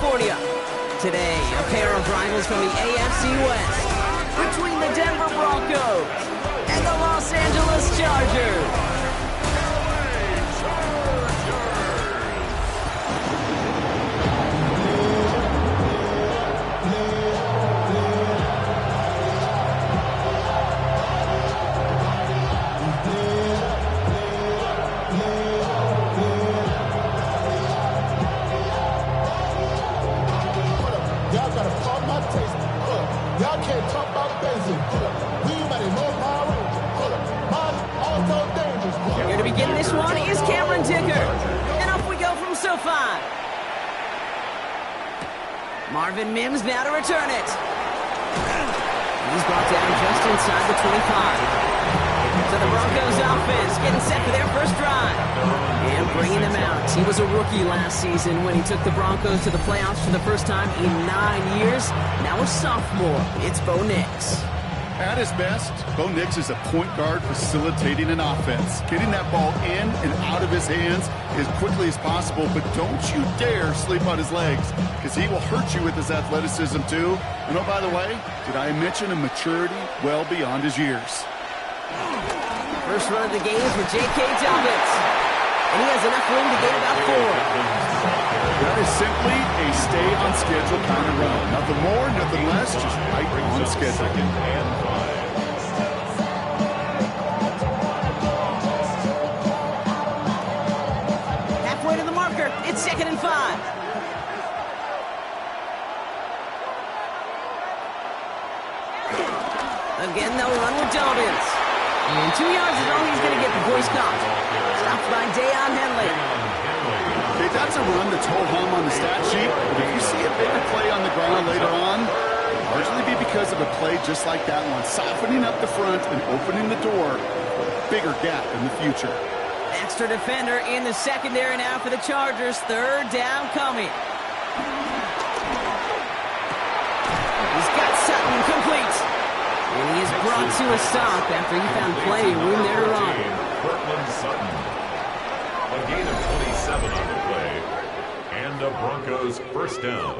California. Today, a pair of rivals from the AFC West between the Denver Broncos and the Los Angeles Chargers. Here to begin this one is Cameron Dicker. And off we go from SoFi. Marvin Mims now to return it. He's brought down just inside the 25. So the Broncos offense getting set for their first drive. And bringing them out. He was a rookie last season when he took the Broncos to the playoffs for the first time in 9 years. Now a sophomore. It's Bo Nix. At his best, Bo Nix is a point guard facilitating an offense, getting that ball in and out of his hands as quickly as possible, but don't you dare sleep on his legs, because he will hurt you with his athleticism too. And oh, by the way, did I mention a maturity well beyond his years? First run of the game is with J.K. Dobbins, and he has enough room to gain about 4. That is simply a stay-on-schedule kind of run. Nothing more, nothing less, just right on schedule. Halfway to the marker, it's 2nd and 5. Again, they'll run with Dobbins. And 2 yards is all he's going to get before he's caught. Stopped by Deion Henley. Okay, that's a run that's ho-hum on the stat sheet, but if you see a bigger play on the ground later on, it'll largely be because of a play just like that one, softening up the front and opening the door for a bigger gap in the future. Extra defender in the secondary now for the Chargers. 3rd down coming. He's got Sutton complete. And he is brought to a stop after he found plenty of room there to run. Sutton. A gain of 27 on the play. And the Broncos first down.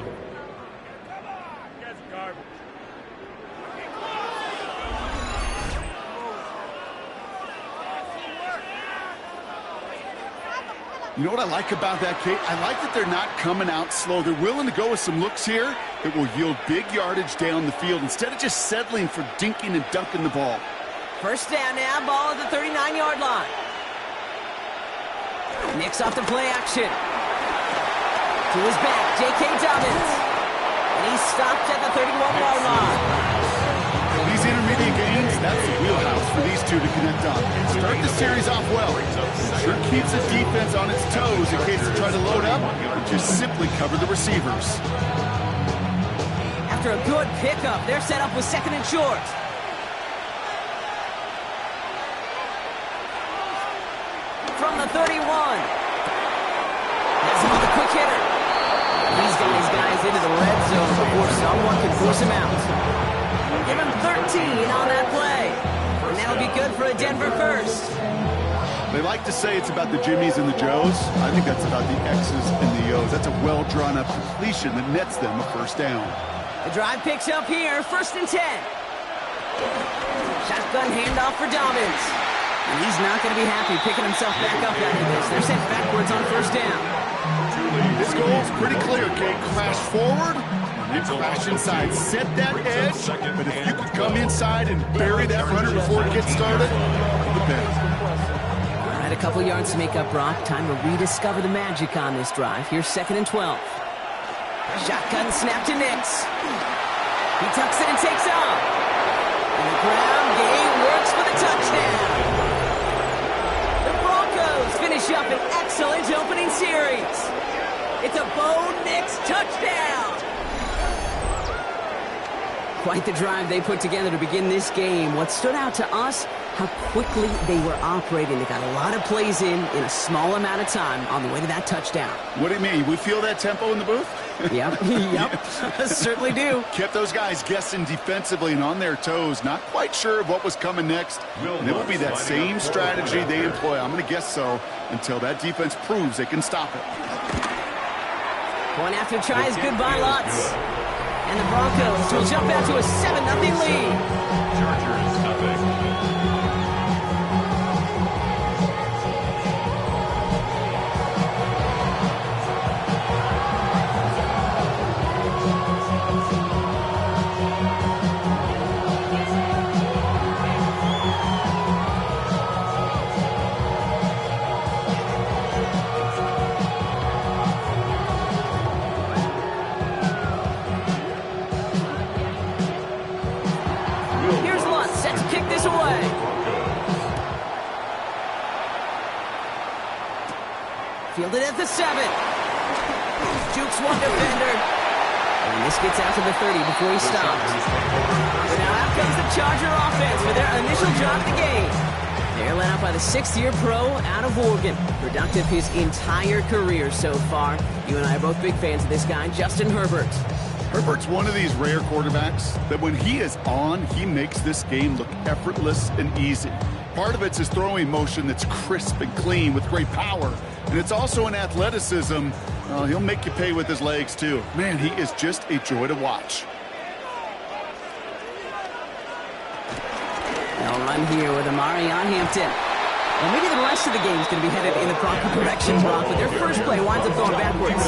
You know what I like about that, Kate? I like that they're not coming out slow. They're willing to go with some looks here that will yield big yardage down the field instead of just settling for dinking and dunking the ball. First down now, ball at the 39-yard line. Nix off the play action. To his back, J.K. Dobbins. And he's stopped at the 31-yard line. These intermediate gains, that's the wheelhouse for these two to connect on. Start the series off well. Sure keeps the defense on its toes in case they try to load up, or just simply cover the receivers. After a good pickup, they're set up with 2nd and short. From the 31. That's him on the quick hitter. He's got his guys into the red zone before someone can force him out. Give him 13 on that play. And that'll be good for a Denver first. They like to say it's about the Jimmies and the Joes. I think that's about the X's and the O's. That's a well-drawn-up completion that nets them a first down. The drive picks up here, 1st and 10. Shotgun handoff for Dobbins. And he's not going to be happy picking himself back up after this. They're sent backwards on 1st down. This goal is pretty clear, Kate. Crash forward, and then crash inside. Set that edge, but if you can come inside and bury that runner before it gets started, the better. All right, a couple yards to make up, Brock. Time to rediscover the magic on this drive. Here's 2nd and 12. Shotgun snap to Nix. He tucks it and takes off. And the ground game works for the touchdown. The Broncos finish up an excellent opening series. It's a Bo Nix touchdown. Quite the drive they put together to begin this game. What stood out to us, how quickly they were operating. They got a lot of plays in a small amount of time on the way to that touchdown. What do you mean? We feel that tempo in the booth? Yep. Certainly do. Kept those guys guessing defensively and on their toes, not quite sure of what was coming next. And it will be that same strategy they employ, I'm going to guess so, until that defense proves they can stop it. Point after try is good by lots. And the Broncos will jump out to a 7-0 lead. Chargers nothing. Here's Lutz, set to kick this away. Fielded at the 7. Jukes one defender. And this gets out to the 30 before he stops. So now out comes the Charger offense for their initial drive of the game. They're led out by the 6th-year pro out of Oregon. Productive his entire career so far. You and I are both big fans of this guy, Justin Herbert. Herbert's one of these rare quarterbacks that when he is on, he makes this game look effortless and easy. Part of it's his throwing motion that's crisp and clean with great power. And it's also an athleticism. He'll make you pay with his legs, too. Man, he is just a joy to watch. They'll run here with Amari on Hampton. Well, maybe the rest of the game is going to be headed in the proper direction, Brock, but their first play winds up going backwards.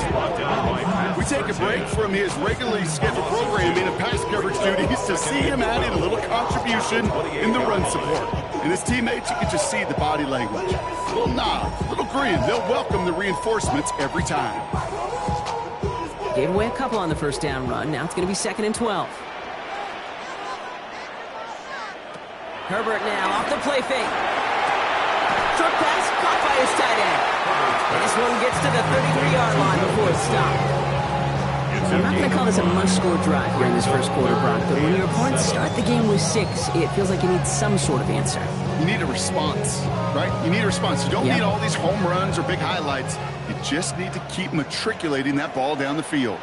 We take a break from his regularly scheduled programming and pass coverage duties to see him add in a little contribution in the run support. And his teammates, you can just see the body language. A little nod, a little grin. They'll welcome the reinforcements every time. Gave away a couple on the first down run. Now it's going to be 2nd and 12. Herbert now off the play fake. Short pass caught by his tight end. And this one gets to the 33-yard line before it's stopped. So I'm not going to call this a must-score drive here in this first quarter, Brock, but when your opponents start the game with 6, it feels like you need some sort of answer. You need a response, right? You need a response. You don't need all these home runs or big highlights. You just need to keep matriculating that ball down the field.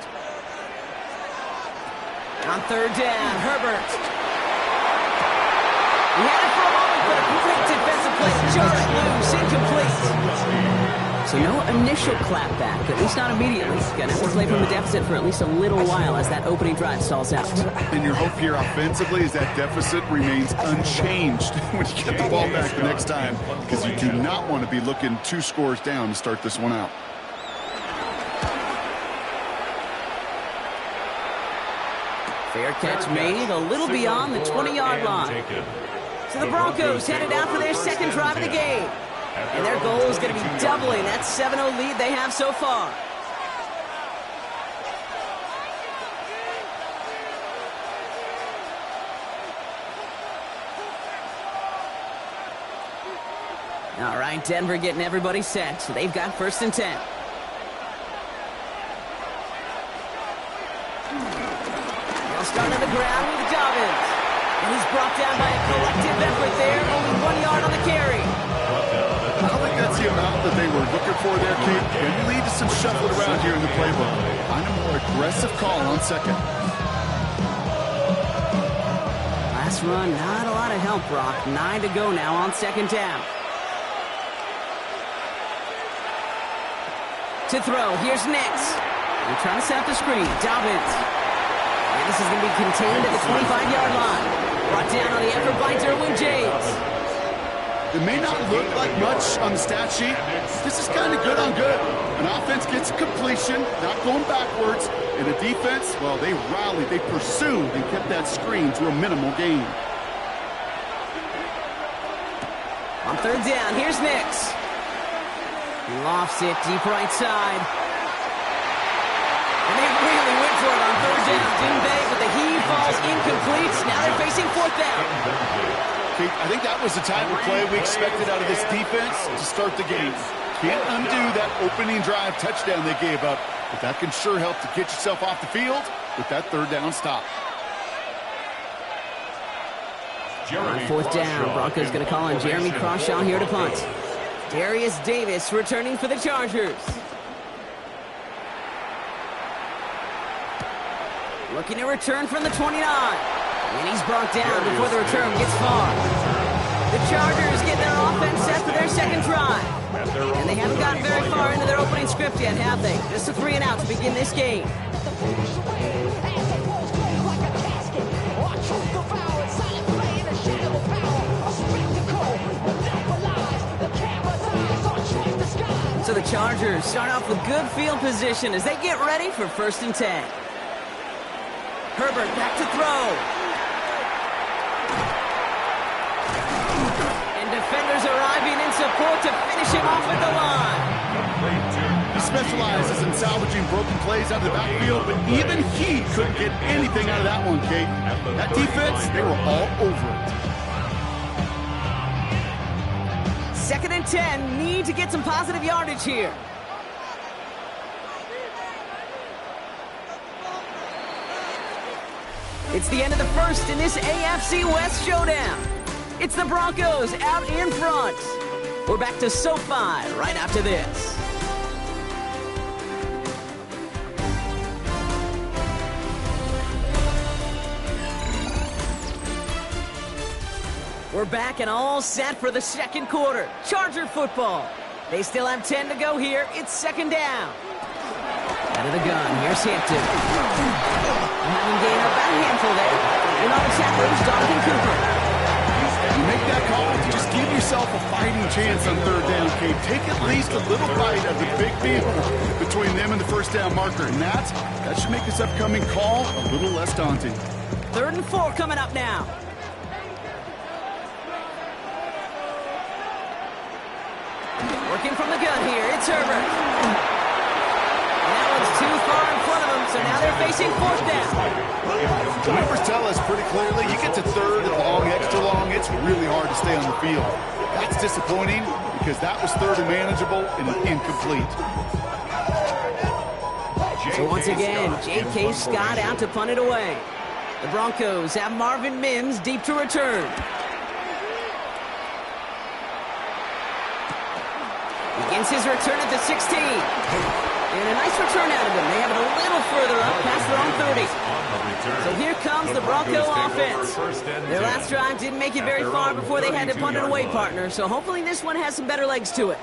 On 3rd down, Herbert. He had it for a moment, but a quick defensive play. Just loose, incomplete. So no initial clapback, at least not immediately. Gonna have to play from the deficit for at least a little while as that opening drive stalls out. And your hope here offensively is that deficit remains unchanged when you get the ball back the next time, because you do not want to be looking 2 scores down to start this one out. Fair catch made, a little beyond the 20-yard line. So the Broncos headed out for their second drive of the game. And their goal is going to be doubling that 7-0 lead they have so far. All right, Denver getting everybody set. So they've got 1st and 10. They'll start on the ground with Dobbins. And he's brought down by a collective effort there. Only 1 yard on the carry. I don't think that's the amount that they were looking for there, Kate. Can lead to some shuffling around here in the playbook. Find a more aggressive call on 2nd. Last run, not a lot of help, Brock. 9 to go now on 2nd down. To throw, here's Nix. They're trying to set up the screen. Dobbins. And this is going to be contained at the 25-yard line. Brought down on the effort by Derwin James. It may not look like much on the stat sheet. This is kind of good on good. An offense gets completion, not going backwards. And the defense, well, they rallied, they pursued, and kept that screen to a minimal gain. On 3rd down, here's Nix. He lofts it deep right side. And they really went for it on 3rd down, didn't they? But the heave falls incomplete. Now they're facing 4th down. I think that was the type of play we expected out of this defense to start the game. Can't undo that opening drive touchdown they gave up, but that can sure help to get yourself off the field with that 3rd down stop. On 4th down, Broncos going to call on Jeremy Crawshaw here to punt. Darius Davis returning for the Chargers. Looking to return from the 29. And he's brought down before the return gets far. The Chargers get their offense set for their second drive. And they haven't gotten very far into their opening script yet, have they? Just a 3 and out to begin this game. So the Chargers start off with good field position as they get ready for 1st and 10. Herbert back to throw. And defenders arriving in support to finish him off at the line. He specializes in salvaging broken plays out of the backfield, but even he couldn't get anything out of that one, Kate. That defense, they were all over it. 2nd and 10, need to get some positive yardage here. It's the end of the first in this AFC West showdown. It's the Broncos out in front. We're back to SoFi right after this. We're back and all set for the 2nd quarter. Charger football. They still have 10 to go here. It's 2nd down. Out of the gun. Here's Hampton. Having gained about a handful there. And on the tacklers, Donovan Cooper. You make that call, just give yourself a fighting chance on 3rd down, Kate. Take at least a little bite of the big field between them and the 1st down marker. And that should make this upcoming call a little less daunting. 3rd and 4 coming up now. Working from the gun here, it's Herbert. And that one's too far in front of them, so now they're facing 4th down. The numbers tell us pretty clearly, you get to 3rd and long, extra long, it's really hard to stay on the field. That's disappointing because that was 3rd and manageable and incomplete. So once again, J.K. Scott out to punt it away. The Broncos have Marvin Mims deep to return. Begins his return at the 16. And a nice return out of him. They have it a little further up past their own 30. So here comes the Bronco offense. Their last drive didn't make it very far before they had to punt it away, partner. So hopefully this one has some better legs to it.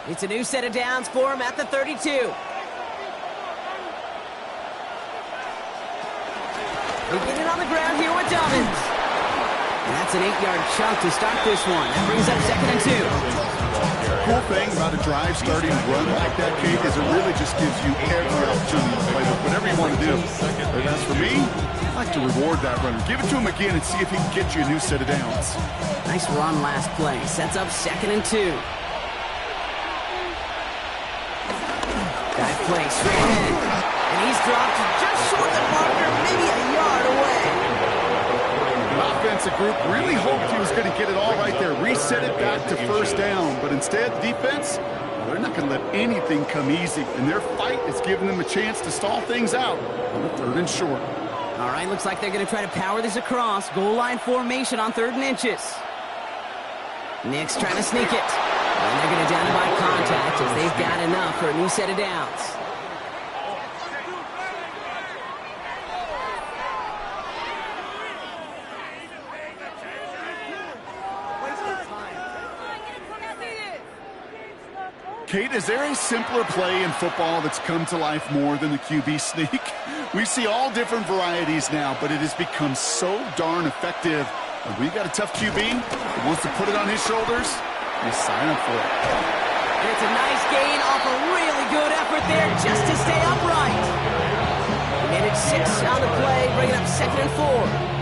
It's a new set of downs for him at the 32. They get it on the ground here with Dobbins. And that's an 8-yard chunk to start this one. That brings up 2nd and 2. The cool thing about a drive starting run like that, Kate, is it really just gives you every opportunity to play with whatever you want to do. But as for me, I like to reward that runner. Give it to him again and see if he can get you a new set of downs. Nice run last play. Sets up 2nd and 2. Dive play straight ahead. And he's dropped just short of the marker, maybe a yard away. The offensive group really hoped he was going to get it all right there, reset it back to 1st down. But instead, the defense, they're not going to let anything come easy. And their fight is giving them a chance to stall things out on the 3rd and short. All right, looks like they're going to try to power this across. Goal line formation on 3rd and inches. Nick's trying to sneak it. And they're going to down by contact as they've got enough for a new set of downs. Kate, is there a simpler play in football that's come to life more than the QB sneak? We see all different varieties now, but it has become so darn effective. And we've got a tough QB that wants to put it on his shoulders. You sign up for it. And it's a nice gain off a really good effort there just to stay upright. He made it 6 on the play, bringing up 2nd and 4.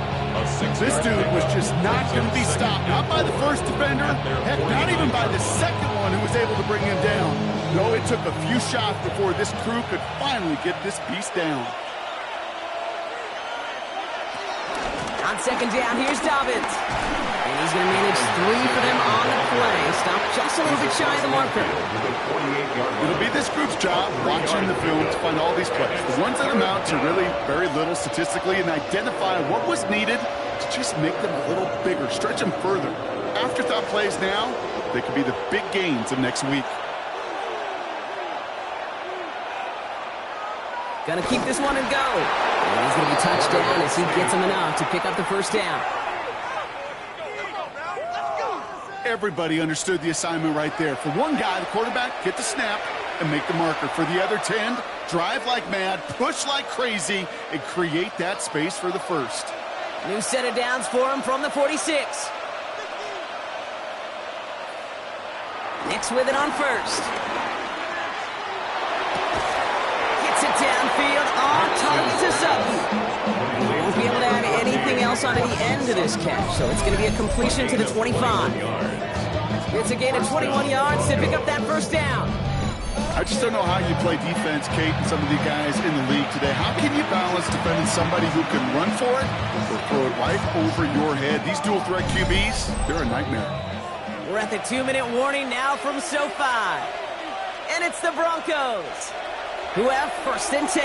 This dude was just not going to be stopped. Not by the 1st defender. Heck, not even by the 2nd one who was able to bring him down. No, it took a few shots before this crew could finally get this beast down. On 2nd down, here's Dobbins. And he's going to manage 3 for them on the play. Stop just a little bit shy of the marker. It'll be this group's job watching the film to find all these plays. The ones that amount to really very little statistically and identify what was needed to just make them a little bigger, stretch them further. Afterthought plays now, they could be the big gains of next week. Gonna keep this one and go. And he's gonna be touchdown as he gets him enough to pick up the first down. Everybody understood the assignment right there. For one guy, the quarterback, get the snap and make the marker. For the other 10, drive like mad, push like crazy, and create that space for the first. New set of downs for him from the 46. Nix with it on first. Gets it downfield, on target to Sutton. He won't be able to add anything else on the end of this catch, so it's going to be a completion to the 25. It's a gain of 21 yards to pick up that first down. I just don't know how you play defense, Kate, and some of the guys in the league today. How can you balance defending somebody who can run for it or throw it right over your head? These dual-threat QBs, they're a nightmare. We're at the 2-minute warning now from SoFi. And it's the Broncos, who have first and 10.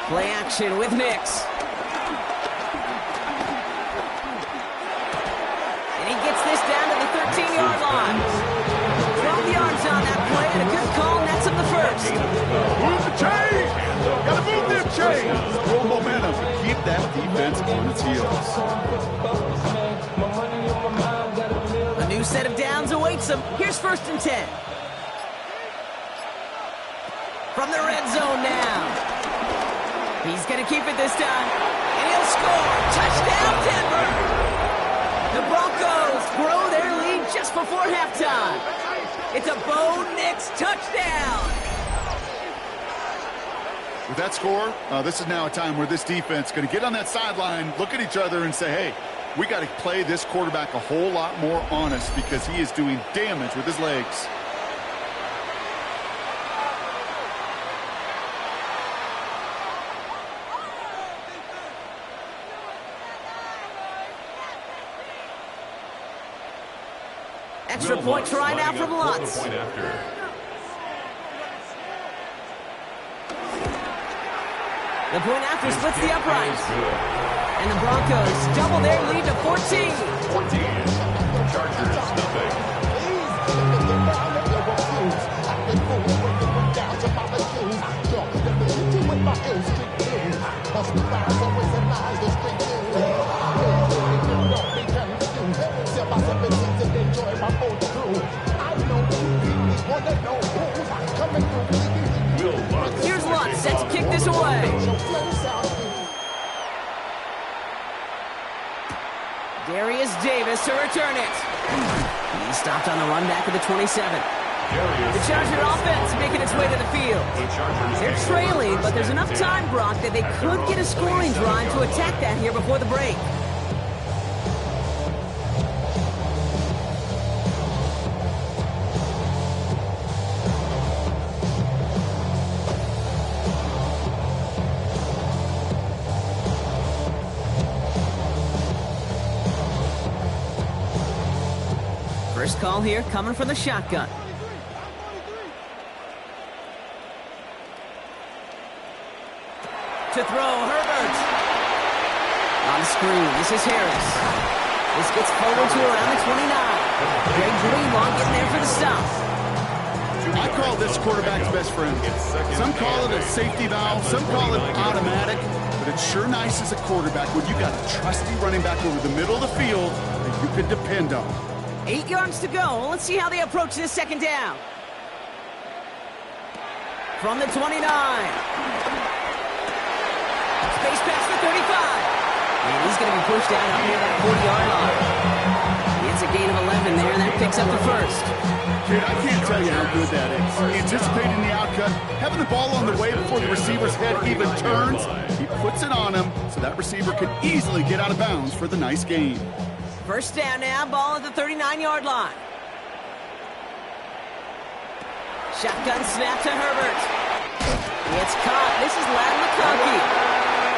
Play action with Nix. And he gets this down to the 13-yard line. 12 yards on that play, and a good call nets him the first. Move the chains! Gotta move them chains! Roll momentum. Keep that defense on its heels. A new set of downs awaits him. Here's first and 10. From the red zone now. He's going to keep it this time, and he'll score. Touchdown, Denver! The Broncos grow their lead just before halftime. It's a Bo Nix touchdown. With that score, this is now a time where this defense is going to get on that sideline, look at each other, and say, hey, we got to play this quarterback a whole lot more honest because he is doing damage with his legs. Extra point try now from Lutz. The point after splits the uprights. And the Broncos double their lead to 14. 14. Chargers, nothing. Here's Lutz set to kick this away. Darius Davis to return it. He stopped on the run back of the 27. The Charger offense making its way to the field. They're trailing, but there's enough time, Brock, that they could get a scoring drive to attack that here before the break. First call here coming from the shotgun. To throw, Herbert. On the screen, this is Harris. This gets forward to around the 29. Greg Greenlaw getting there for the stop. I call this quarterback's best friend. Some call it a safety valve, some call it automatic, but it's sure nice as a quarterback when you got a trusty running back over the middle of the field that you can depend on. 8 yards to go. Let's see how they approach this second down. From the 29. Space pass for 35. And he's going to be pushed out up near that 40-yard line. It's a gain of 11 there, and that picks up the first. Dude, I can't tell you how good that is. Anticipating the outcut, having the ball on the way before the receiver's head even turns. He puts it on him so that receiver can easily get out of bounds for the nice gain. First down now, ball at the 39-yard line. Shotgun snap to Herbert. It's caught. This is Ladd McConkey.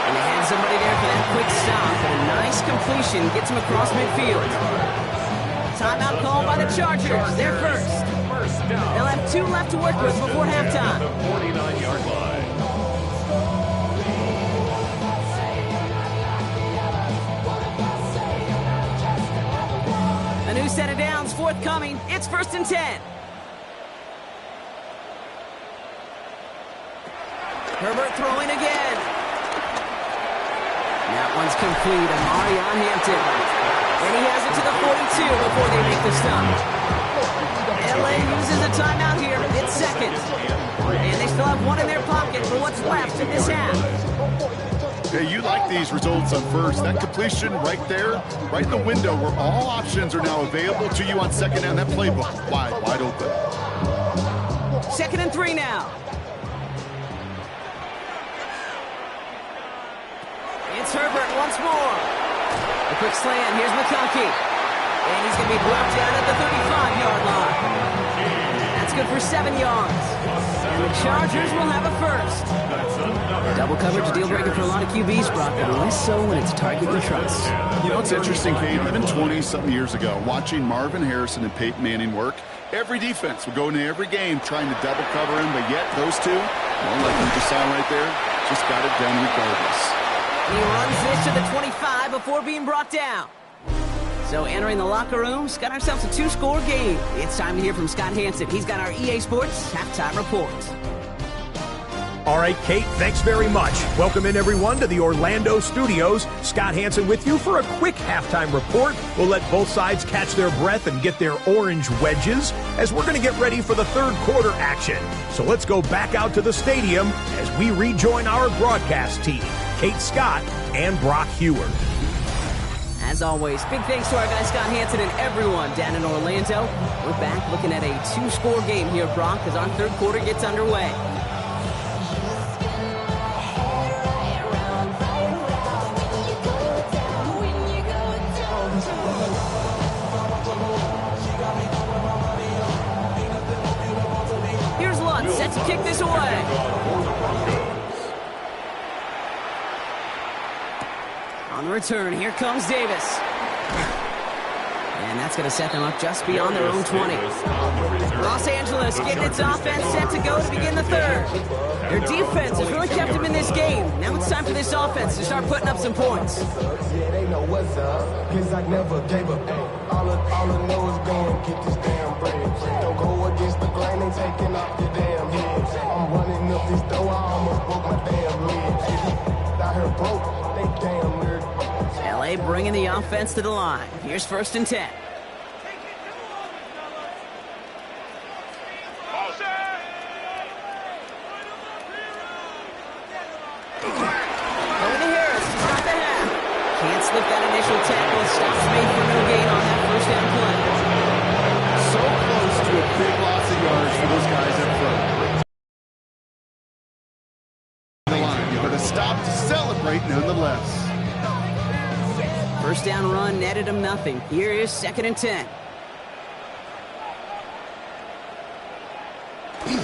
And they had somebody there for that quick stop. And a nice completion gets him across midfield. Timeout called by the Chargers. They're first. They'll have 2 left to work with before halftime. The 49-yard line. A new set of downs downs forthcoming. It's 1st and 10. Herbert throwing again. That one's complete. Amari on Hampton. And he has it to the 42 before they make the stop. LA uses a timeout here. It's second. And they still have one in their pocket for what's left in this half. Hey, you like these results on first. That completion right there, right in the window where all options are now available to you on second down. That playbook wide open. 2nd and 3 now. It's Herbert once more. A quick slant. Here's McConkey. And he's going to be brought down at the 35-yard line. That's good for 7 yards. And the Chargers will have a first. Double coverage deal breaker for a lot of QBs, Brock, but less so when it's target you trust. You know, it's interesting, Kate, even 20-something years ago, watching Marvin Harrison and Peyton Manning work, every defense would go into every game trying to double cover him, but yet those two, well, like you just saw right there, just got it done regardless. He runs this to the 25 before being brought down. So entering the locker room, got ourselves a 2-score game. It's time to hear from Scott Hansen. He's got our EA Sports halftime report. All right, Kate, thanks very much. Welcome in, everyone, to the Orlando studios. Scott Hansen with you for a quick halftime report. We'll let both sides catch their breath and get their orange wedges as we're going to get ready for the third quarter action. So let's go back out to the stadium as we rejoin our broadcast team, Kate Scott and Brock Hewer. As always, big thanks to our guy Scott Hansen and everyone down in Orlando. We're back looking at a 2-score game here, Brock, as our third quarter gets underway. Here's Lutz, set to kick this away. On the return, here comes Davis. And that's going to set them up just beyond their own 20. Los Angeles getting its offense set to go to begin the third. Their defense has really kept them in this game. Now it's time for this offense to start putting up some points. Yeah, they know what's up, 'cause I never gave up. All I know is go and get this damn bread. Don't go against the grain and taking off your damn head. I'm running up this door, I almost broke my damn leg. Out here broke, they damn nerd. LA bringing the offense to the line. Here's 1st and 10. Going to Harris to start the half. Can't slip that initial tackle. Stops made for no gain on that 1st down play. So close to a big loss of yards for those guys up front. But a stop to celebrate nonetheless. 1st down run netted him nothing. Here is 2nd and 10.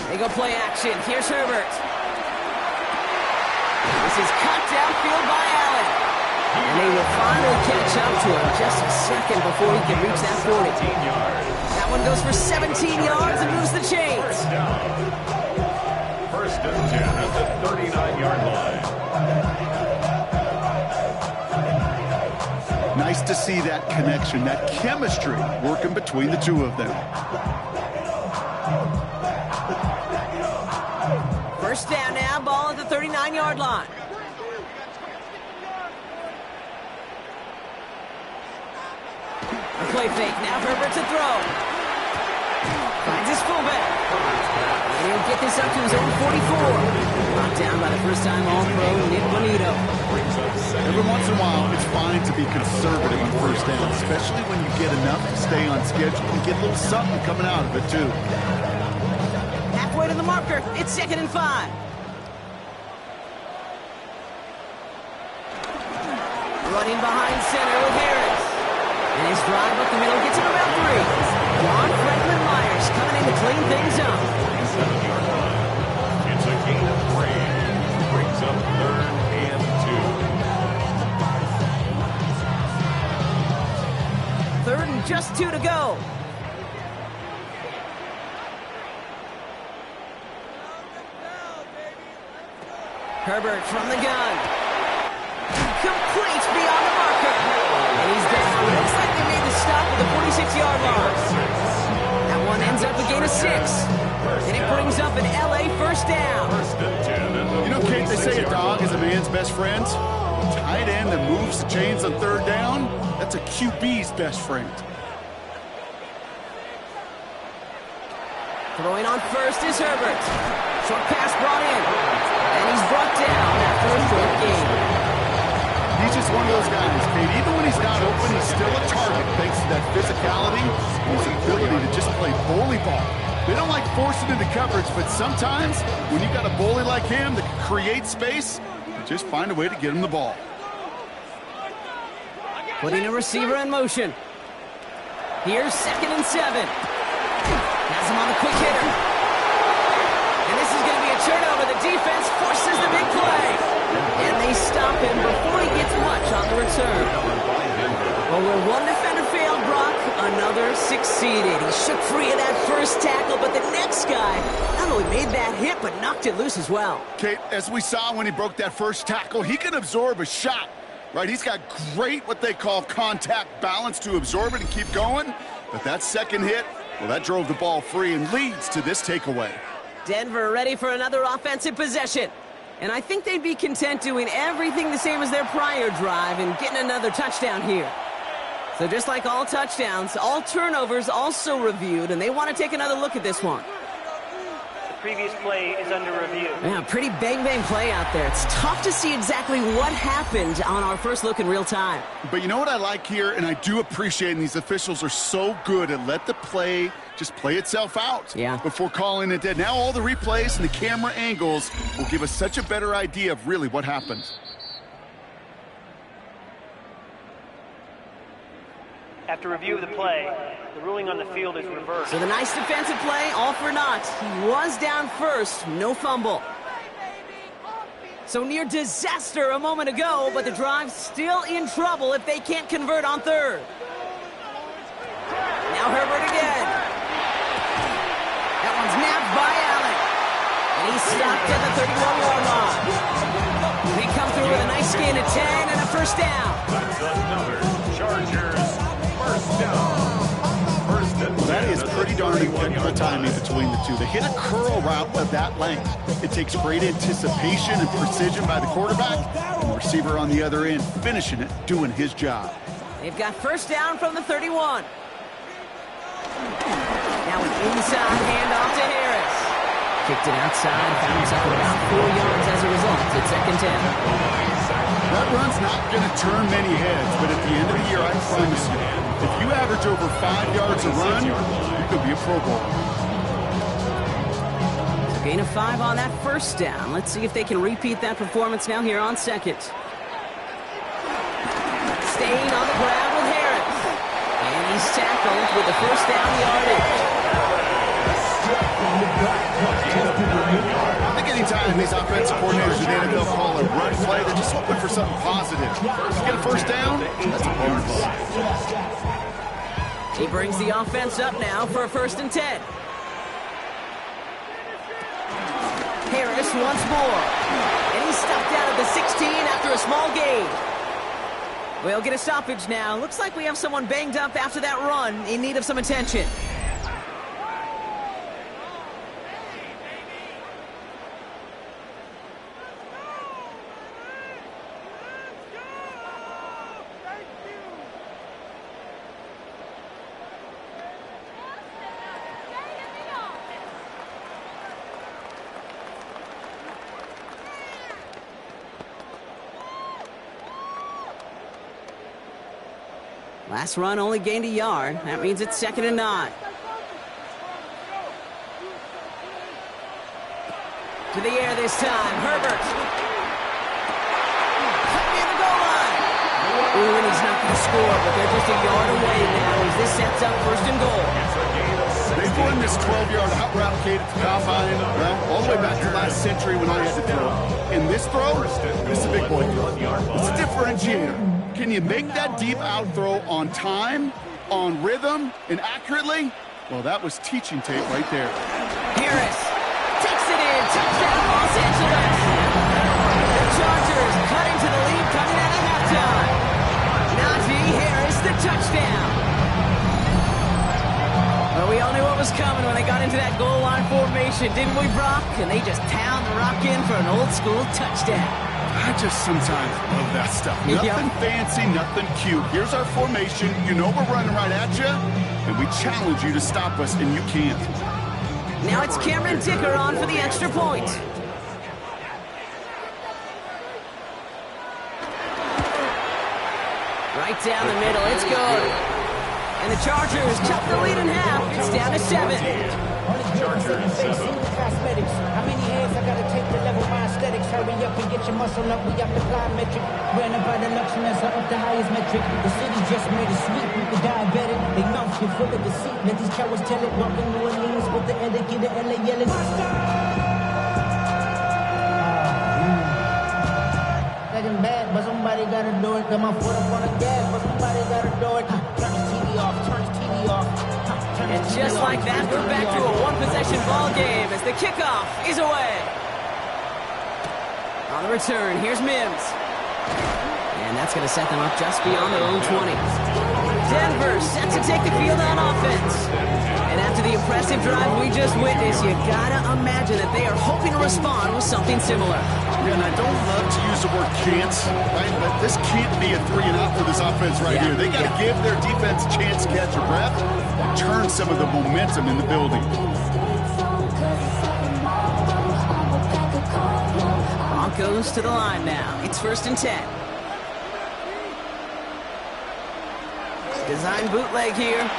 They go play action. Here's Herbert. This is cut downfield by Allen. And they will finally catch up to him just a second before he can reach that 40. That one goes for 17 yards and moves the chains. 1st and 10 at the 39-yard line. Nice to see that connection, that chemistry working between the two of them. 1st down now, ball at the 39-yard line. A play fake, now Herbert to throw. Finds his fullback. And he'll get this up to his own 44. Brought down by the first-time All-Pro, Nick Bonito. Every once in a while, it's fine to be conservative on 1st down, especially when you get enough to stay on schedule and get a little something coming out of it, too. Halfway to the marker, it's 2nd and 5. Running behind center with Harris. And his drive up the middle gets him about 3. John Franklin Myers coming in to clean things up. 7-yard line. It's a gain of 3. Brings up 3rd and 2. 3rd and just 2 to go. Herbert from the gun. Complete beyond the marker. And he's down. Looks like they made the stop at the 46-yard line. That one ends up a gain of 6. And it brings up an LA first down. You know, Kate, they say a dog is a man's best friend. A tight end that moves the chains on third down, that's a QB's best friend. Throwing on first is Herbert. Short pass brought in. And he's brought down after a short gain. He's just one of those guys, Kate. Even when he's not open, he's still a target thanks to that physicality and his ability to just play bully ball. They don't like forcing into coverage, but sometimes when you've got a bully like him that can create space, you just find a way to get him the ball. Putting a receiver in motion. Here's 2nd and 7. Has him on the quick hitter. And this is going to be a turnover. The defense forces the big play. And they stop him before he gets much on the return. Well, where one defender failed, Brock, another succeeded. He shook free of that first tackle, but the next guy not only made that hit, but knocked it loose as well. Kate, as we saw when he broke that first tackle, he can absorb a shot, right? He's got great, what they call contact balance to absorb it and keep going. But that second hit, well, that drove the ball free and leads to this takeaway. Denver ready for another offensive possession. And I think they'd be content doing everything the same as their prior drive and getting another touchdown here. So just like all touchdowns, all turnovers also reviewed, and they want to take another look at this one. The previous play is under review. Yeah, pretty bang-bang play out there. It's tough to see exactly what happened on our first look in real time. But you know what I like here, and I do appreciate, and these officials are so good at let the play just play itself out before calling it dead. Now all the replays and the camera angles will give us such a better idea of really what happened. After review of the play, the ruling on the field is reversed. So the nice defensive play, all for naught. He was down first, no fumble. So near disaster a moment ago, but the drive's still in trouble if they can't convert on third. Now Herbert again. That one's nabbed by Allen. And he's stopped at the 31-yard line. They come through with a nice gain of 10 and a first down. That's another Chargers first down. Well, that is pretty darn impeccable timing between the two. They hit a curl route of that length. It takes great anticipation and precision by the quarterback, and the receiver on the other end finishing it, doing his job. They've got first down from the 31. Now an inside handoff to Harris. Kicked it outside, found himself at about 4 yards as a result. It's 2nd and 10. That run's not going to turn many heads, but at the end of the year, I promise you, if you average over 5 yards a run, you could be a Pro Bowler. So gain of 5 on that first down. Let's see if they can repeat that performance now here on second. Staying on the ground with Harris. And he's tackled with the first down yardage. I think anytime these offensive coordinators in the NFL call a run play, they're just hoping for something positive. If you get a first down, that's a bonus. He brings the offense up now for a 1st and 10. Harris once more. And he's stopped out of the 16 after a small gain. We'll get a stoppage now. Looks like we have someone banged up after that run in need of some attention. Last run only gained a yard. That means it's 2nd and 9. To the air this time. Herbert. Cutting in the goal line. Ooh, and he's not going to score, but they're just a yard away now as this sets up 1st and goal. They've run this 12-yard out route, Kate, at the combine, well, all the way back to last century when I had to throw. In this throw, this is a big boy throw. It's a differentiator. Can you make that deep out throw on time, on rhythm, and accurately? Well, that was teaching tape right there. Harris takes it in. Touchdown, Los Angeles. The Chargers cutting to the lead coming out of halftime. Najee Harris, the touchdown. action, didn't we, Brock? And they just pound the rock in for an old-school touchdown. I just sometimes love that stuff. Nothing fancy, nothing cute. Here's our formation. You know we're running right at you, and we challenge you to stop us, and you can't. Now it's Cameron Dicker on for the extra point. Right down the middle, it's good. And the Chargers chop the lead in half. It's down to 7. Chargers 7. Cosmetics. How many hands I gotta take to level my aesthetics? Hurry up and get your muscle up. We up the plyometric. Ran up by the luxuries, up the highest metric. The city just made it sweet. People diabetic. They mouth get full of deceit. Let these cowards tell it. Walking New Orleans with the etiquette of LA yelling. Second bad, but somebody gotta do it. Got my foot up on the gas, but somebody gotta do it. Turn the TV off, turn the TV off. And just like that, we're back to a one-possession ball game as the kickoff is away. On the return, here's Mims. And that's going to set them up just beyond their own 20. Denver set to take the field on offense. And after the impressive drive we just witnessed, you gotta imagine that they are hoping to respond with something similar. Yeah, and I don't love to use the word can't, right? But this can't be a 3-and-out for this offense right here. They got to give their defense a chance to catch a breath and turn some of the momentum in the building. Broncos to the line now. It's 1st and 10. Design bootleg here.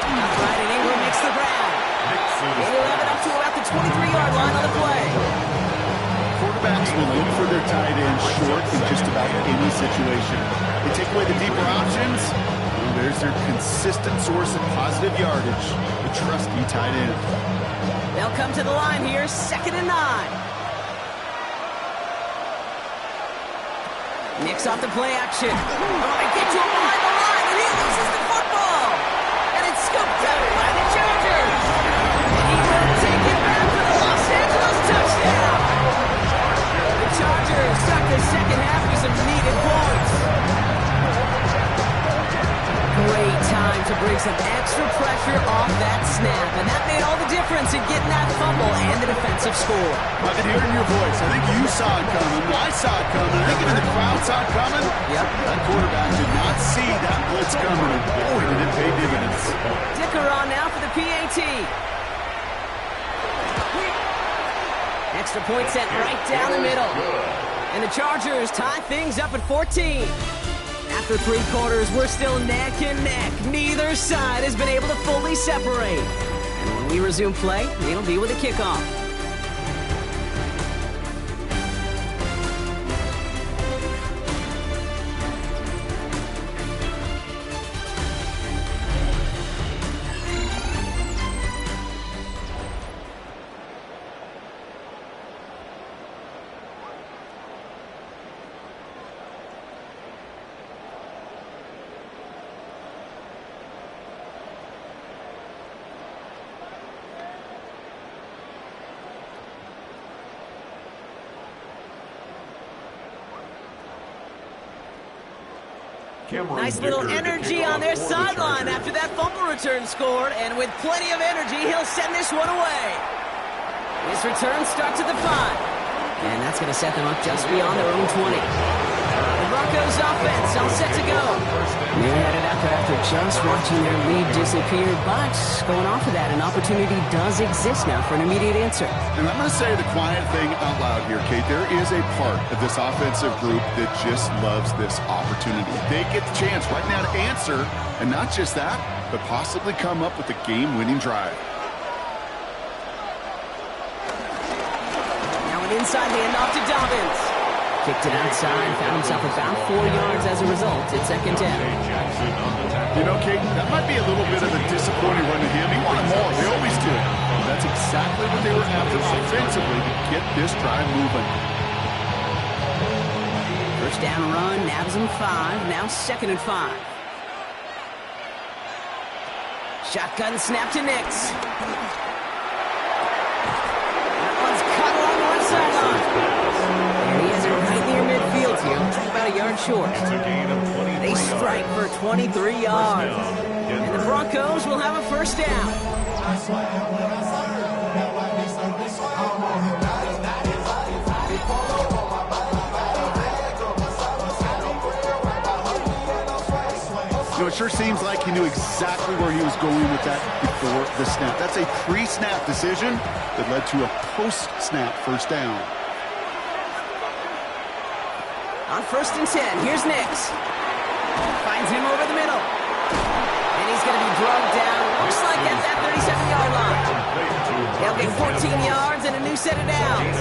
Upright and Ingram makes the grab. They will have it up to about the 23-yard line on the play. Quarterbacks will look for their tight end short in just about any situation. They take away the deeper options. Well, there's their consistent source of positive yardage, the trusty tight end. They'll come to the line here, 2nd and 9. Nicks off the play action. Oh, they get to him behind the line, and he loses the football. And it's scooped up by the Chargers. And he will take it back for the Los Angeles touchdown. The Chargers start the second half with some needed points. Great time to bring some extra pressure off that snap, and that made all the difference in getting that fumble and the defensive score. I can hear it in your voice. I think you saw it coming. I saw it coming. I think even the crowd saw it coming. Yep. That quarterback did not see that blitz coming, and boy, did it pay dividends. Dicker on now for the PAT. Extra point set right down the middle. And the Chargers tie things up at 14. After 3 quarters, we're still neck and neck. Neither side has been able to fully separate. And when we resume play, it'll be with a kickoff. Nice little energy on their sideline after that fumble return scored, and with plenty of energy, he'll send this one away. This return starts at the 5, and that's going to set them up just beyond their own 20. The Broncos offense all set to go. They're headed out there after just watching their lead disappear, but going off of that, an opportunity does exist now for an immediate answer. And I'm going to say the quiet thing out loud here, Kate. There is a part of this offensive group that just loves this opportunity. They get the chance right now to answer, and not just that, but possibly come up with a game-winning drive. Now an inside handoff to Dobbins. Kicked it outside, found himself about 4 yards as a result. It's 2nd down. You know, Kate, that might be a little bit of a disappointing run to him. He wanted more. They always do. And that's exactly what they were after offensively to get this drive moving. First down run, nabs him 5. Now 2nd and 5. Shotgun snap to Nix. That one's cut along the left sideline. And he has it right near midfield here, about a yard short. They strike for 23 yards. And the Broncos will have a first down. sure seems like he knew exactly where he was going with that before the snap. That's a pre-snap decision that led to a post-snap first down. On 1st and 10, here's Nix. Finds him over the middle. And he's going to be drugged down, looks like at that 37-yard line. They'll get 14 yards and a new set of downs.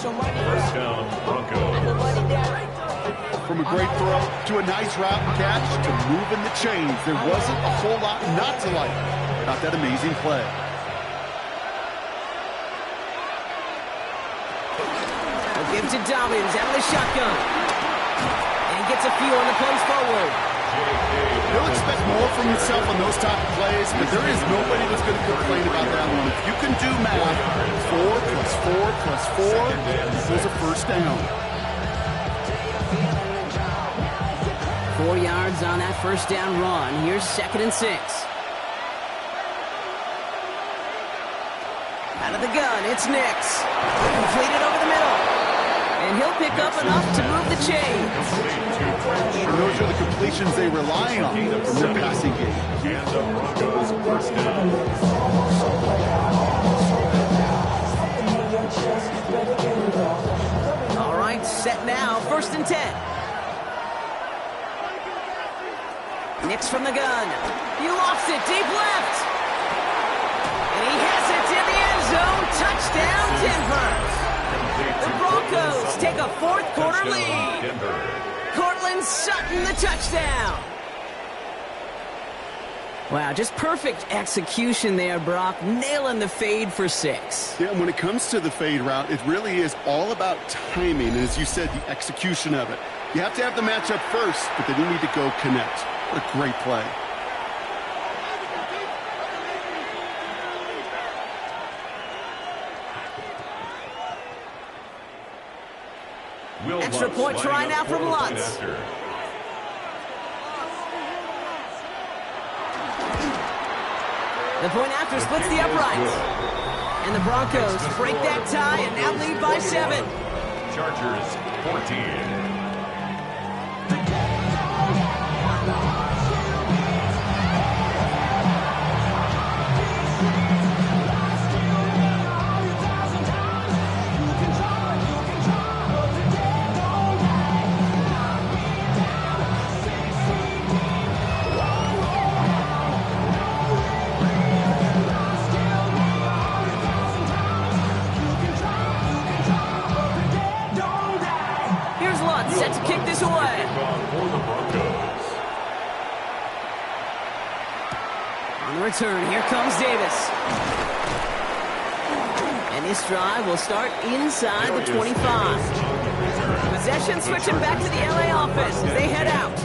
First down, Broncos. From a great throw to a nice route and catch to moving the chains. There wasn't a whole lot not to like about that amazing play. They'll give to Dobbins out of the shotgun. And he gets a few on the plays forward. He'll expect more from himself on those type of plays, but there is nobody that's going to complain about that one. If you can do math, 4 plus 4 plus 4 equals a first down. 4 yards on that first down run. Here's 2nd and 6. Out of the gun, it's Nix. Completed over the middle. And he'll pick up enough to move the chains. And those are the completions they rely on from their passing game. And the Broncos first down. All right, set now. 1st and 10. Nix from the gun. He lost it deep left. And he has it in the end zone. Touchdown, Denver. The Broncos take a 4th quarter lead. Cortland Sutton, the touchdown. Wow, just perfect execution there, Brock. Nailing the fade for 6. Yeah, and when it comes to the fade route, it really is all about timing. And as you said, the execution of it. You have to have the matchup first, but then you need to go connect. What a great play. Extra point try now from Lutz. The point after splits the uprights. And the Broncos break that tie and now lead by 7. Chargers 14. Set to kick this away. On the return, here comes Davis. And this drive will start inside the 25. Possession switching back to the LA offense as they head out.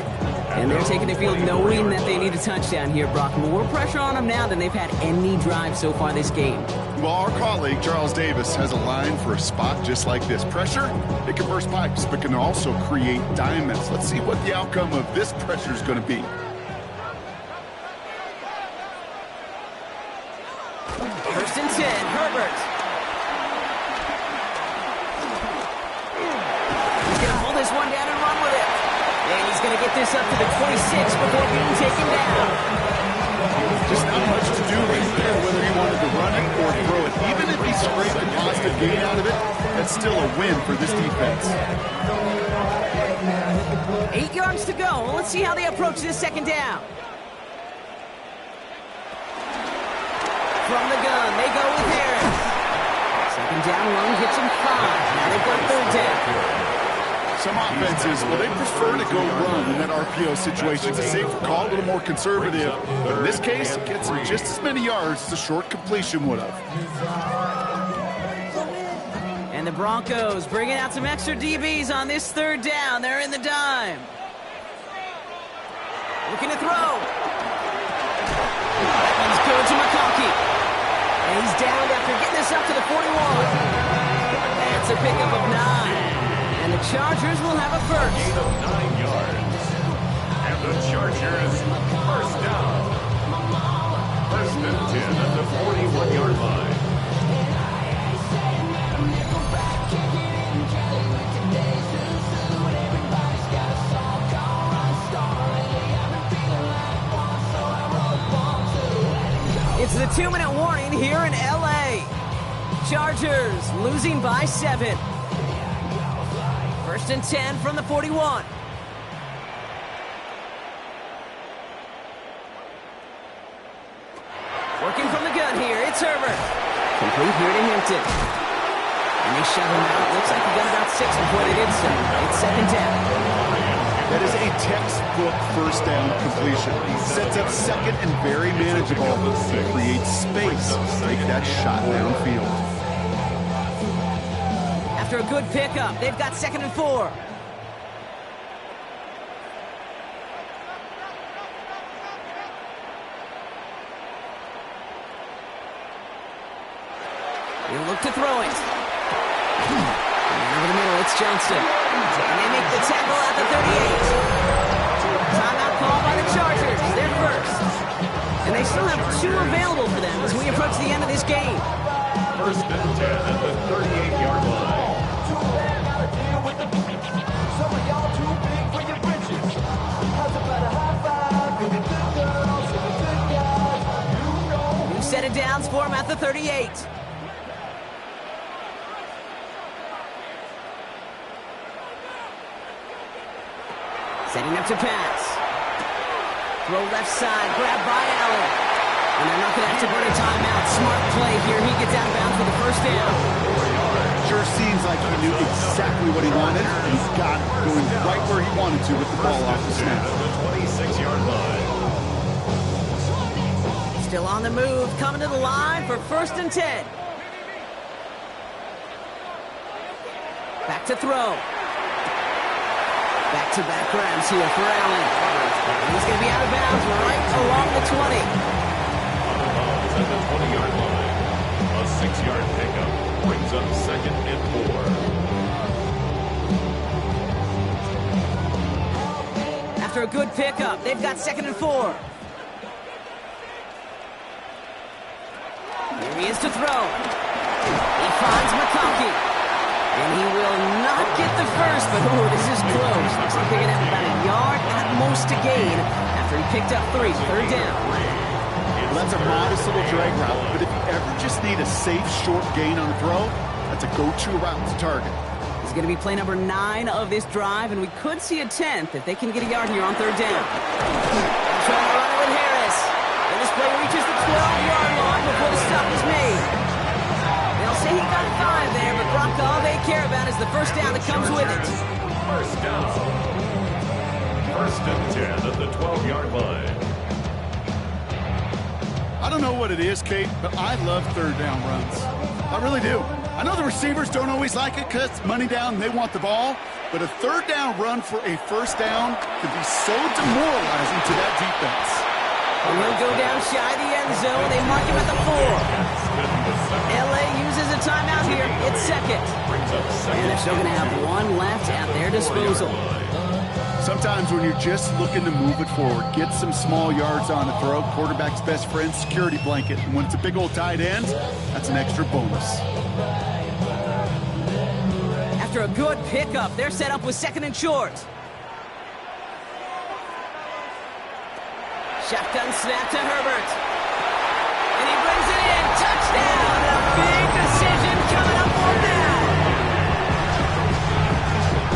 And they're taking the field knowing that they need a touchdown here, Brock. More pressure on them now than they've had any drive so far this game. Well, our colleague, Charles Davis, has a line for a spot just like this. Pressure, it can burst pipes, but can also create diamonds. Let's see what the outcome of this pressure is going to be. First and 10, Herbert. He's going to hold this one down and run with it. And he's going to get this up to the 26 before being taken down. Just not much to do right there, whether he wanted to run it or throw it. Even if he scraped a positive gain out of it, that's still a win for this defense. 8 yards to go. Well, let's see how they approach this 2nd down. From the gun, they go with Harris. 2nd down run gets him 5. Now they've got 3rd down. Some offenses, well, they prefer to go run in that RPO situation. It's a safer call, a little more conservative. But in this case, it gets them just as many yards as a short completion would have. And the Broncos bringing out some extra DBs on this 3rd down. They're in the dime. Looking to throw. That one's good to McConkey. And he's down after getting this up to the 41. That's a pickup of 9. And the Chargers will have a first. Gain of 9 yards. And the Chargers first down. 1st and 10 at the 41-yard line. Chargers losing by 7. First and 10 from the 41. Working from the gun here, it's Herbert. Complete here to Hampton. And they shove him out. Looks like he got about 6 before they did so. It's second down. That is a textbook first down completion. Sets up second and very manageable. Creates space to take that shot downfield. After a good pickup, they've got second and 4. He'll look to throw it. And over the middle, it's Johnston. And they make the tackle at the 38. Timeout call by the Chargers. They're first. And they still have 2 available for them as we approach the end of this game. First and 10 at the 38-yard line. New set of downs for him at the 38. Setting up to pass. Throw left side, grab by Allen. And they're not going to have to burn a timeout. Smart play here. He gets out of bounds for the first down. Sure seems like he knew exactly what he wanted, and he's got it, going right where he wanted to with the ball off the snap. The 26-yard line. Still on the move, coming to the line for first and 10. Back to throw. Back-to-back grabs here for Allen. And he's going to be out of bounds right along the 20. At the 20-yard line. A 6-yard pickup brings up second and 4. After a good pickup, they've got second and 4. Here he is to throw. He finds McConkey. And he will not get the first, but this is close. Looks like they're going to have about a yard at most to gain after he picked up 3. Third down. Well, that's a modest little drag route, but if you ever just need a safe, short gain on the throw, that's a go-to route to target. This is going to be play number 9 of this drive, and we could see a 10th if they can get a yard here on third down. Trying to run it with Harris. And this play reaches the 12-yard line before the stop is made. They'll say he got 5 there, but Brock, all they care about is the first down that comes with it. First down. First and 10 at the 12-yard line. I don't know what it is, Kate, but I love third down runs. I really do. I know the receivers don't always like it because it's money down and they want the ball, but a third down run for a first down can be so demoralizing to that defense. And he'll go down shy of the end zone. They mark him at the 4. LA uses a timeout here. It's second. And they're still going to have 1 left at their disposal. Sometimes when you're just looking to move it forward, get some small yards on the throw, quarterback's best friend, security blanket. And when it's a big old tight end, that's an extra bonus. After a good pickup, they're set up with second and short. Shotgun snap to Herbert. And he brings it in. Touchdown! A big decision coming up on that.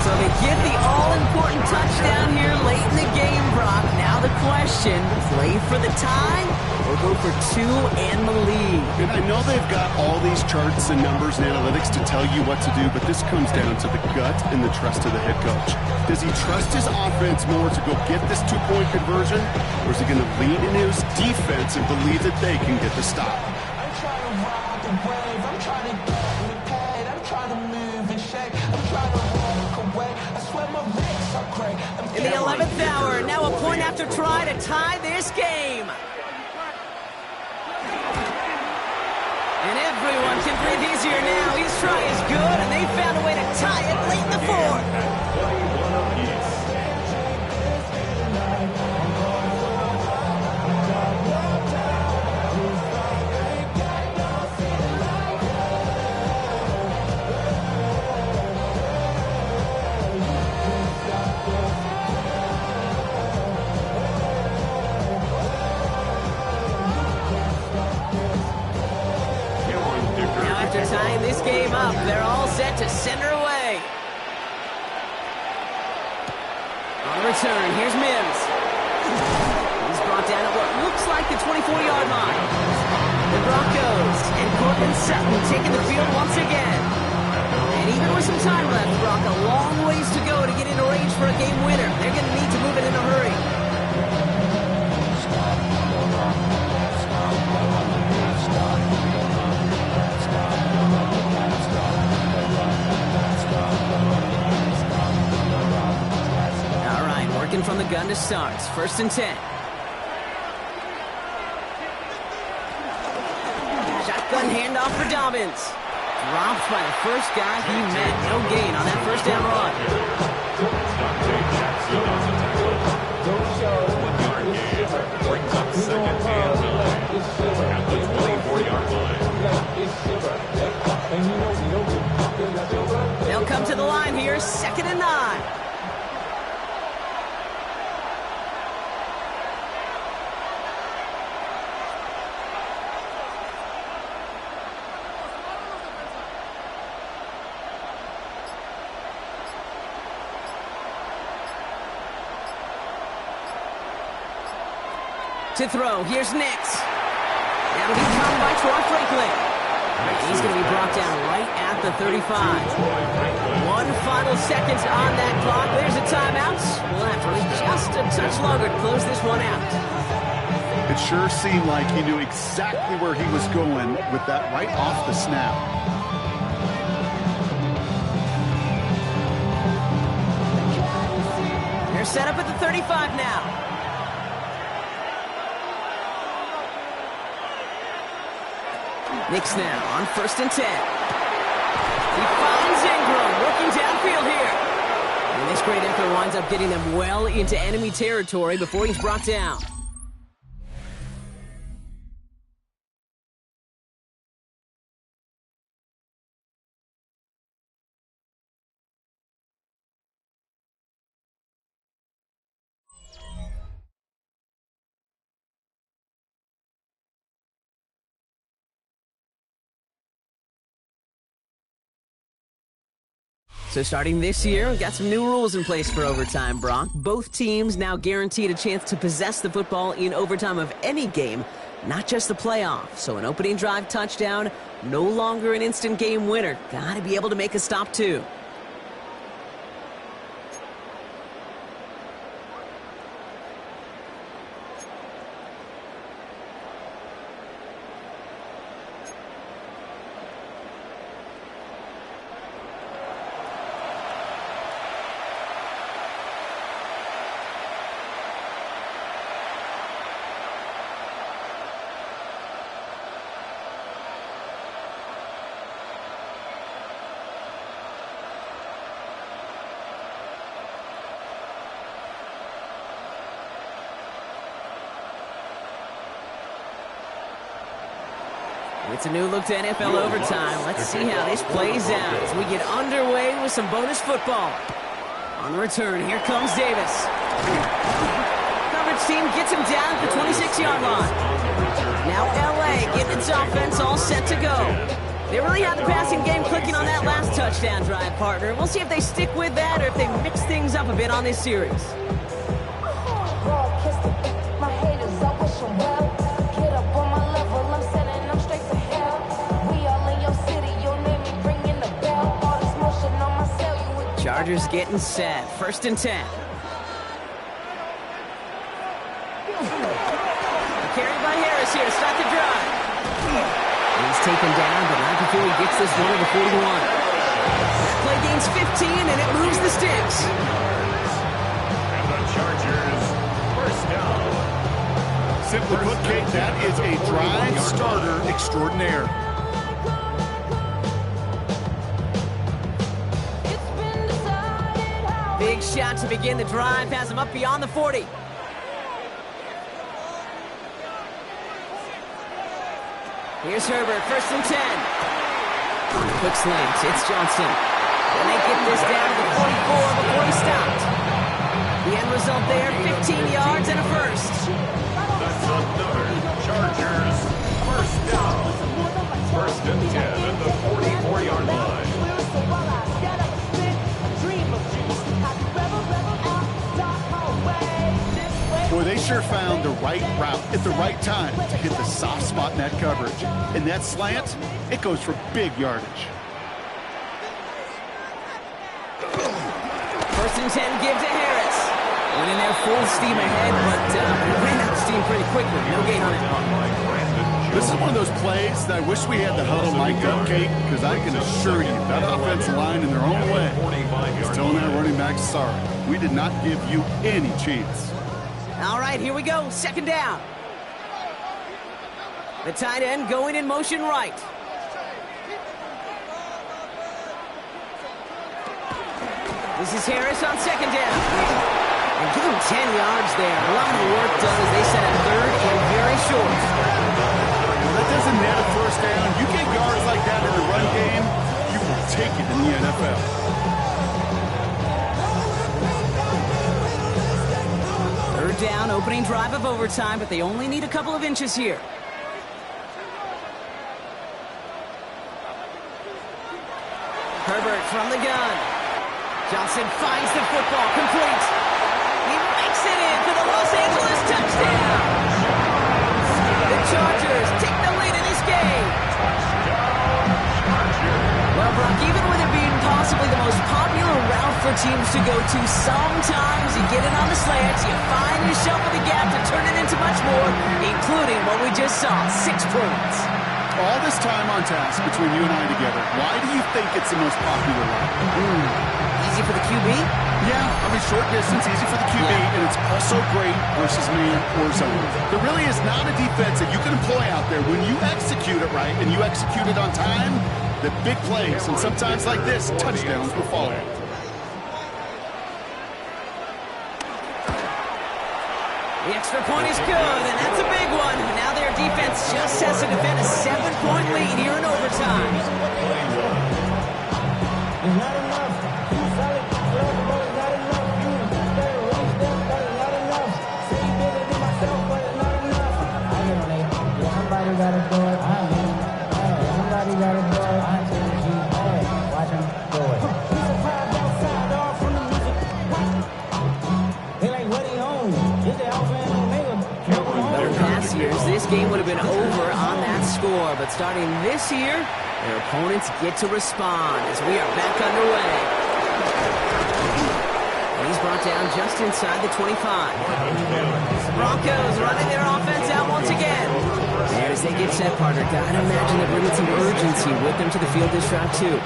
So they get the all-important touchdown here late in the game, Brock. Now the question, play for the tie or go for 2 and the lead? And I know they've got all these charts and numbers and analytics to tell you what to do, but this comes down to the gut and the trust of the head coach. Does he trust his offense more to go get this 2-point conversion, or is he going to lean into his defense and believe that they can get the stop? I'm trying to ride the wave, I'm trying to get with paid, I'm trying to move and shake, I'm trying to walk away, I swear my legs are crazy. In the 11th hour, now a point after try to tie this game. And everyone can breathe easier now. His try is good, and they found a way to tie it late in the 4th. After tying this game up, they're all set to send her away. On the return, here's Mims. He's brought down at what looks like the 24-yard line. The Broncos and Cortland Sutton taking the field once again. And even with some time left, Brock, a long ways to go to get into range for a game winner. They're going to need to move it in a hurry. All right, working from the gun to start. 1st and 10. Shotgun handoff for Dobbins. Dropped by the first guy he met. No gain on that first down run. Brings up 2nd and 9 at the 24-yard line. They'll come to the line here, 2nd and 9. To throw, here's Nix. That'll be caught by Troy Franklin. He's going to be brought down right at the 35. 1 final second on that clock. There's a timeout. We'll have to wait just a touch longer to close this one out. It sure seemed like he knew exactly where he was going with that right off the snap. They're set up at the 35 now. Nix now on 1st and 10. He finds Ingram working downfield here. And this great effort winds up getting them well into enemy territory before he's brought down. So starting this year, we've got some new rules in place for overtime, Brock. Both teams now guaranteed a chance to possess the football in overtime of any game, not just the playoff. So an opening drive touchdown, no longer an instant game winner. Got to be able to make a stop, too. It's a new look to NFL overtime. Let's see how this plays out as we get underway with some bonus football. On the return, here comes Davis. Coverage team gets him down at the 26-yard line. Now LA getting its offense all set to go. They really had the passing game clicking on that last touchdown drive, partner. We'll see if they stick with that or if they mix things up a bit on this series. Chargers getting set. 1st and 10. Carried by Harris here to start the drive. He's taken down, but not before he gets this one to the 41. That play gains 15, and it moves the sticks. And the Chargers, 1st down. Simply put, Kate, that is a drive starter extraordinaire. Big shot to begin the drive, has him up beyond the 40. Here's Herbert, 1st and 10. Quick slant, it's Johnson. And they get this down to the 44 before he stopped. The end result there, 15 yards and a first. That's another Chargers 1st down. First and 10 at the 44-yard line. Boy, they sure found the right route at the right time to hit the soft spot in that coverage. And that slant, it goes for big yardage. First and 10, give to Harris. Went in there full steam ahead, but ran out of steam pretty quickly. No gain on it. This is one of those plays that I wish we had the huddle mic'd up, Kate, because I can assure you that offensive line in their own way is telling that running back, sorry, we did not give you any chance. All right, here we go. Second down. The tight end going in motion right. This is Harris on second down. And give him 10 yards there. A lot of work done as they set a third and very short. That doesn't net a first down. You get yards like that in the run game, you will take it in the NFL. Third down, opening drive of overtime, but they only need a couple of inches here. Herbert from the gun. Johnson finds the football, complete. He makes it in for the Los Angeles touchdown. The Chargers take the lead in this game. Well, Brock, even with it being possibly the most popular route for teams to go to, sometimes you get it on the slants, you find yourself with a gap to turn it into much more, including what we just saw, 6 points. All this time on task between you and I together, why do you think it's the most popular route? Easy for the QB? Yeah, I mean, short distance, easy for the QB, and it's also great versus man or zone. There really is not a defense that you can employ out there. When you execute it right and you execute it on time, the big plays, and sometimes like this, touchdowns will follow. The extra point is good, and that's a big one. Now their defense just has to defend a 7-point lead here in overtime. It's not enough. You solid, but it's not enough. You better reach them, but it's not enough. Say you did it to myself, but it's not enough. I get on it. Yeah, somebody gotta do it. I mean, hey, somebody gotta do it. I tell you, hey, watch him do it. He's a crowd outside, all from the music. They like, what he on? Is it Alpha and Omega? Better past years, this game would have been over on that score, but starting this year, their opponents get to respond as we are back underway. And he's brought down just inside the 25. Broncos running their offense out once again. And as they get set, partner, I'd imagine they're bringing some urgency with them to the field this drive, too.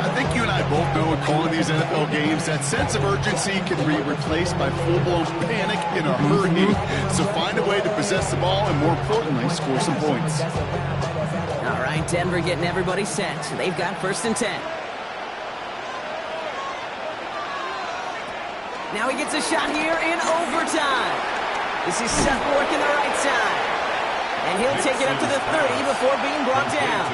I think you and I both know in calling these NFL games, that sense of urgency can be replaced by full-blown panic in a hurry. So find a way to possess the ball and, more importantly, score some points. All right, Denver getting everybody set. They've got first and 10. Now he gets a shot here in overtime. This is Sutton working the right side. And he'll take it up to the 30 before being brought down.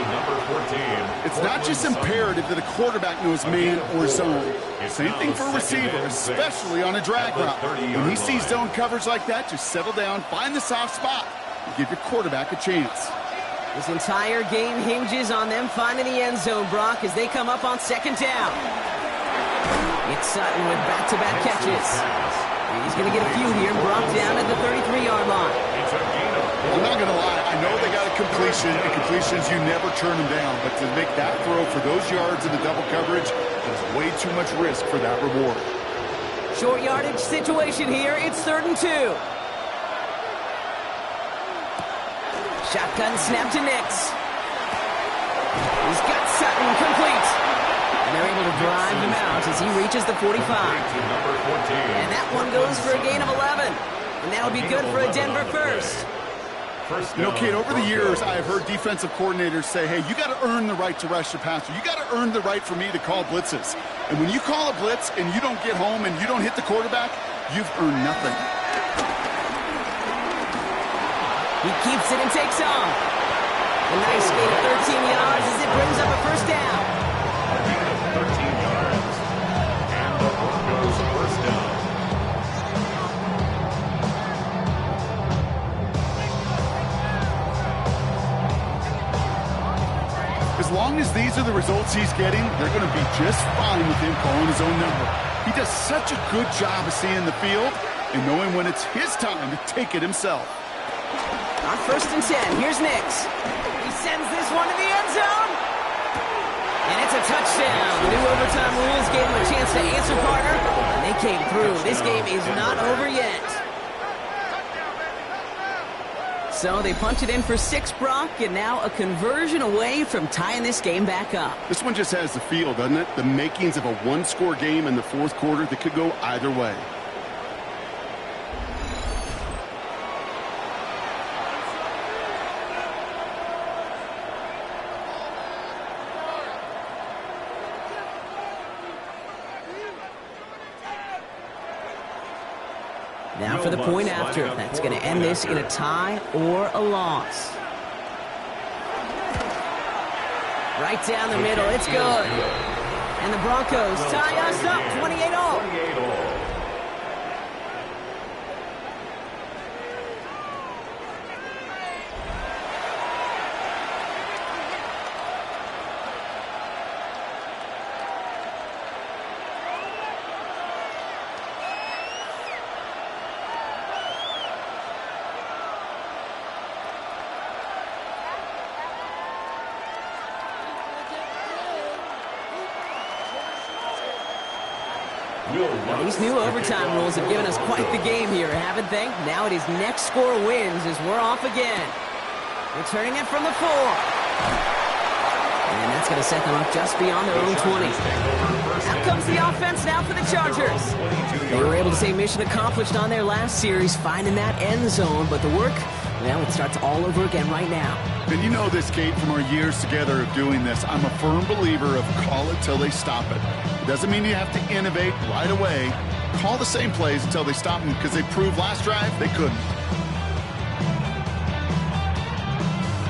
It's not just imperative that a quarterback knows man or zone. Same thing for a receiver, especially on a drag route. When he sees zone coverage like that, just settle down, find the soft spot, and give your quarterback a chance. This entire game hinges on them finding the end zone, Brock, as they come up on second down. It's Sutton with back-to-back catches. And he's going to get a few here, brought down at the 33-yard line. I'm not going to lie, I know they got a completion, and completions, you never turn them down. But to make that throw for those yards in the double coverage, there's way too much risk for that reward. Short yardage situation here. It's 3rd and 2. Shotgun snap to Nix. He's got Sutton complete. And they're able to drive him out as he reaches the 45. And that one goes for a gain of 11. And that'll be good for a Denver first. You know, Kate, over the years, I have heard defensive coordinators say, hey, you got to earn the right to rush the passer. You got to earn the right for me to call blitzes. And when you call a blitz and you don't get home and you don't hit the quarterback, you've earned nothing. He keeps it and takes off. A nice gain of 13 yards as it brings up a first down. 13 yards. And the Broncos first down. long as these are the results he's getting, they're going to be just fine with him calling his own number. He does such a good job of seeing the field and knowing when it's his time to take it himself. On 1st and 10, here's Nix. He sends this one to the end zone. And it's a touchdown. The new overtime rules gave him a chance to answer, partner, and they came through. This game is not over yet. So they punch it in for 6, Brock, and now a conversion away from tying this game back up. This one just has the feel, doesn't it? The makings of a one-score game in the 4th quarter that could go either way. Now for the point after. That's going to end this in a tie or a loss. Right down the middle. It's good. And the Broncos tie us up 28-all. These new overtime rules have given us quite the game here, haven't they? Now it is next score wins as we're off again. Returning it from the 4. And that's going to set them up just beyond their own 20. Out comes the offense now for the Chargers. They were able to say mission accomplished on their last series, finding that end zone, but the work, well, it starts all over again right now. And you know this, Kate, from our years together of doing this. I'm a firm believer of call it till they stop it. It doesn't mean you have to innovate right away. Call the same plays until they stop them, because they proved last drive they couldn't.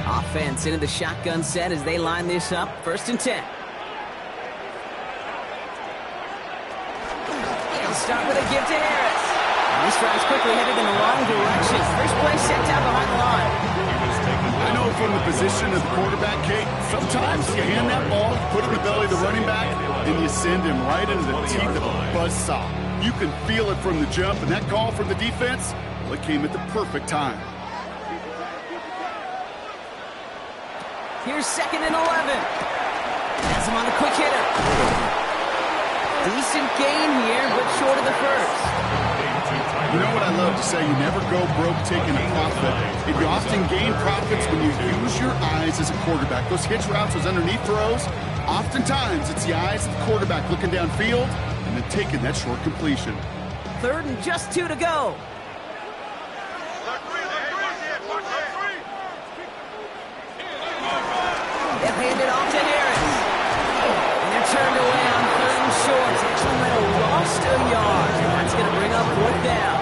Offense into the shotgun set as they line this up. 1st and 10. They'll start with a give to Harris. And this drive's quickly headed in the wrong direction. First play set down behind the line. I know from the position of the quarterback, Kate, sometimes you hand that ball, put it in the belly of the running back, and you send him right into the teeth of a buzzsaw. You can feel it from the jump, and that call from the defense, well, it came at the perfect time. Here's 2nd and 11. Has him on a quick hitter. Decent gain here, but short of the first. You know what I love to say? You never go broke taking a profit. And you often gain profits when you use your eyes as a quarterback. Those hitch routes, those underneath throws, oftentimes it's the eyes of the quarterback looking downfield and then taking that short completion. 3rd and just 2 to go. They'll hand it off to Harris. And they're turned away on 3rd and short. Actually might have lost a yard. That's going to bring up 4th down.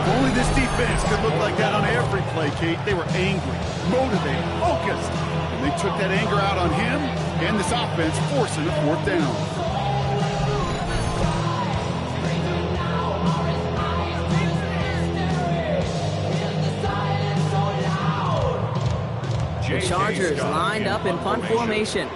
If only this defense could look like that on every play, Kate. They were angry, motivated, focused. And they took that anger out on him and this offense, forcing a 4th down. The Chargers lined up in punt formation.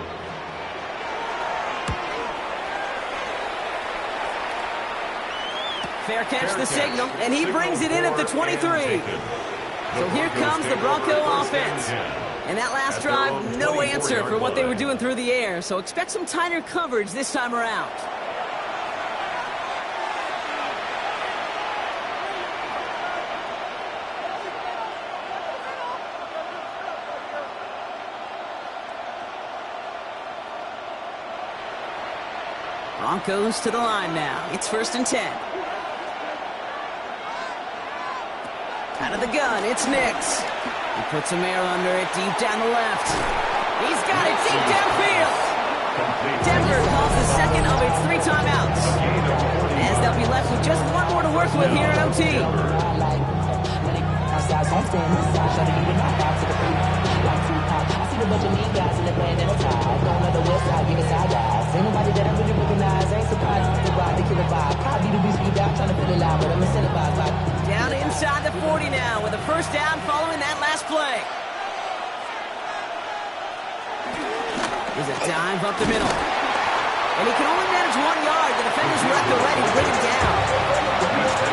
Fair catch the signal, and he brings it in at the 23. So here comes the Bronco offense. And that last drive, no answer for what they were doing through the air. So expect some tighter coverage this time around. Broncos to the line now. It's 1st and 10. Out of the gun, it's Nix. He puts some air under it deep down the left. He's got it deep downfield. Denver calls the 2nd of its 3 timeouts. As they'll be left with just 1 more to work with here in OT. Down inside the 40 now with a 1st down following that last play. There's a dive up the middle. And he can only manage 1 yard. The defenders were at the ready to bring him down.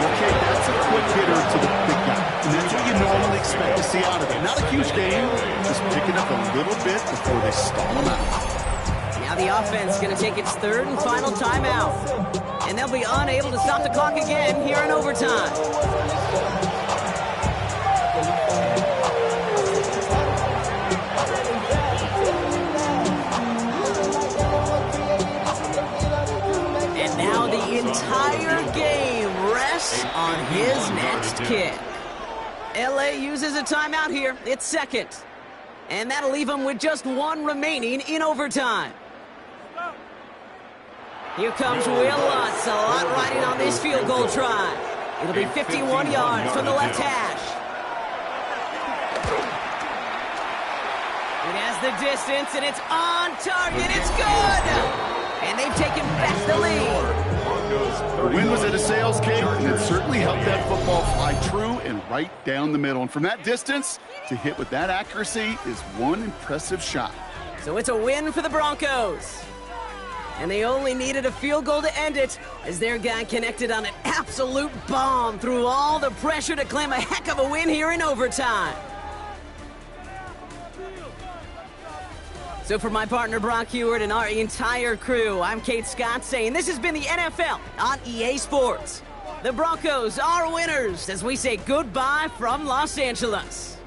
Okay, that's a quick hitter to the big guy. And that's what you normally expect to see out of him. Not a huge game, just picking up a little bit before they stall him out. Now the offense is going to take its third and final timeout. And they'll be unable to stop the clock again here in overtime. And now the entire game rests on his next kick. LA uses a timeout here. It's second. And that'll leave him with just 1 remaining in overtime. Here comes Will Lutz, a lot riding on this field goal try. It'll be 51 yards from the left hash. It has the distance, and it's on target. It's good! And they've taken back the lead. The win was at a sales kick, and it certainly helped that football fly true and right down the middle. And from that distance, to hit with that accuracy is one impressive shot. So it's a win for the Broncos. And they only needed a field goal to end it as their guy connected on an absolute bomb through all the pressure to claim a heck of a win here in overtime. So for my partner Brock Heward and our entire crew, I'm Kate Scott saying this has been the NFL on EA Sports. The Broncos are winners as we say goodbye from Los Angeles.